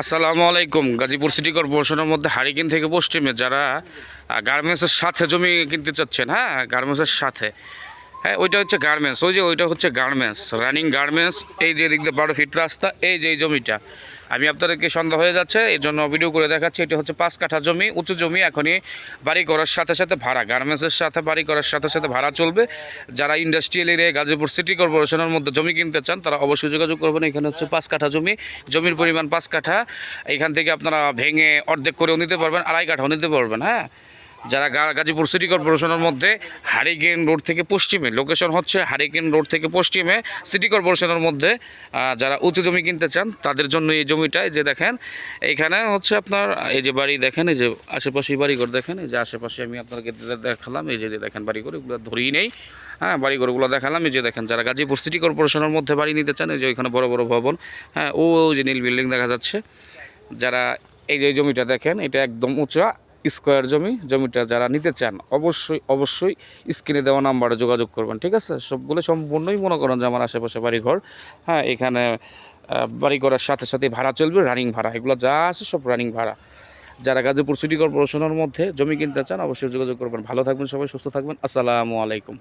আসসালামু আলাইকুম। গাজীপুর সিটি কর্পোরেশনের মধ্যে হারিকেন থেকে পশ্চিমে যারা গার্মেন্টসের সাথে জমি কিনতে চাচ্ছেন, হ্যাঁ গার্মেন্টসের সাথে, হ্যাঁ ওইটা হচ্ছে গার্মেন্টস, ওইটা হচ্ছে গার্মেন্টস, রানিং গার্মেন্টস। এই যে এদিক দিয়ে 12 ফিট রাস্তা, এই যে এই জমিটা আমি আপনাদেরকে সন্দেহ হয়ে যাচ্ছে এই জন্য ভিডিও করে দেখাচ্ছি। এটা হচ্ছে 5 কাঠা জমি, উঁচু জমি। এখনই বাড়ি করার সাথে সাথে ভাড়া, গার্মেন্টসের সাথে বাড়ি করার সাথে সাথে ভাড়া চলবে। যারা ইন্ডাস্ট্রিয়াল এরিয়ায় গাজীপুর সিটি কর্পোরেশনের মধ্যে জমি কিনতে চান তারা অবশ্যই যোগাযোগ করবেন। এখানে হচ্ছে 5 কাঠা জমি, জমির পরিমাণ 5 কাঠা। এখান থেকে আপনারা ভেঙে অর্ধেক করেও নিতে পারবেন, 2.5 কাঠাও নিতে পারবেন। হ্যাঁ, যারা গাজীপুর সিটি কর্পোরেশনের মধ্যে হারিকেন রোড থেকে পশ্চিমে, লোকেশন হচ্ছে হারিকেন রোড থেকে পশ্চিমে সিটি কর্পোরেশনের মধ্যে, যারা উঁচু জমি কিনতে চান তাদের জন্য এই জমিটায় যে দেখেন এইখানে হচ্ছে আপনার এই যে বাড়ি দেখেন, এই যে আশেপাশে বাড়িঘর দেখেন, এই যে আশেপাশে আমি আপনাকে দেখালাম, এই যে দেখেন বাড়িঘর, এগুলো ধরেই নেই। হ্যাঁ, বাড়িঘরগুলো দেখালাম। এই যে দেখেন যারা গাজীপুর সিটি কর্পোরেশনের মধ্যে বাড়ি নিতে চান, এই যে ওইখানে বড় বড় ভবন, হ্যাঁ ও যে নীল বিল্ডিং দেখা যাচ্ছে। যারা এই যে জমিটা দেখেন, এটা একদম উঁচা স্কোয়ার জমি। জমিটা যারা নিতে চান অবশ্যই অবশ্যই স্ক্রিনে দেওয়া নাম্বারে যোগাযোগ করবেন, ঠিক আছে? সবগুলো সম্পূর্ণই মনে করেন যে আমার আশেপাশে বাড়িঘর। হ্যাঁ, এখানে বাড়ি করার সাথে সাথে ভাড়া চলবে, রানিং ভাড়া, এগুলো যা আছে সব রানিং ভাড়া। যারা গাজীপুর সিটি কর্পোরেশনের মধ্যে জমি কিনতে চান অবশ্যই যোগাযোগ করবেন। ভালো থাকবেন সবাই, সুস্থ থাকবেন। আসসালামু আলাইকুম।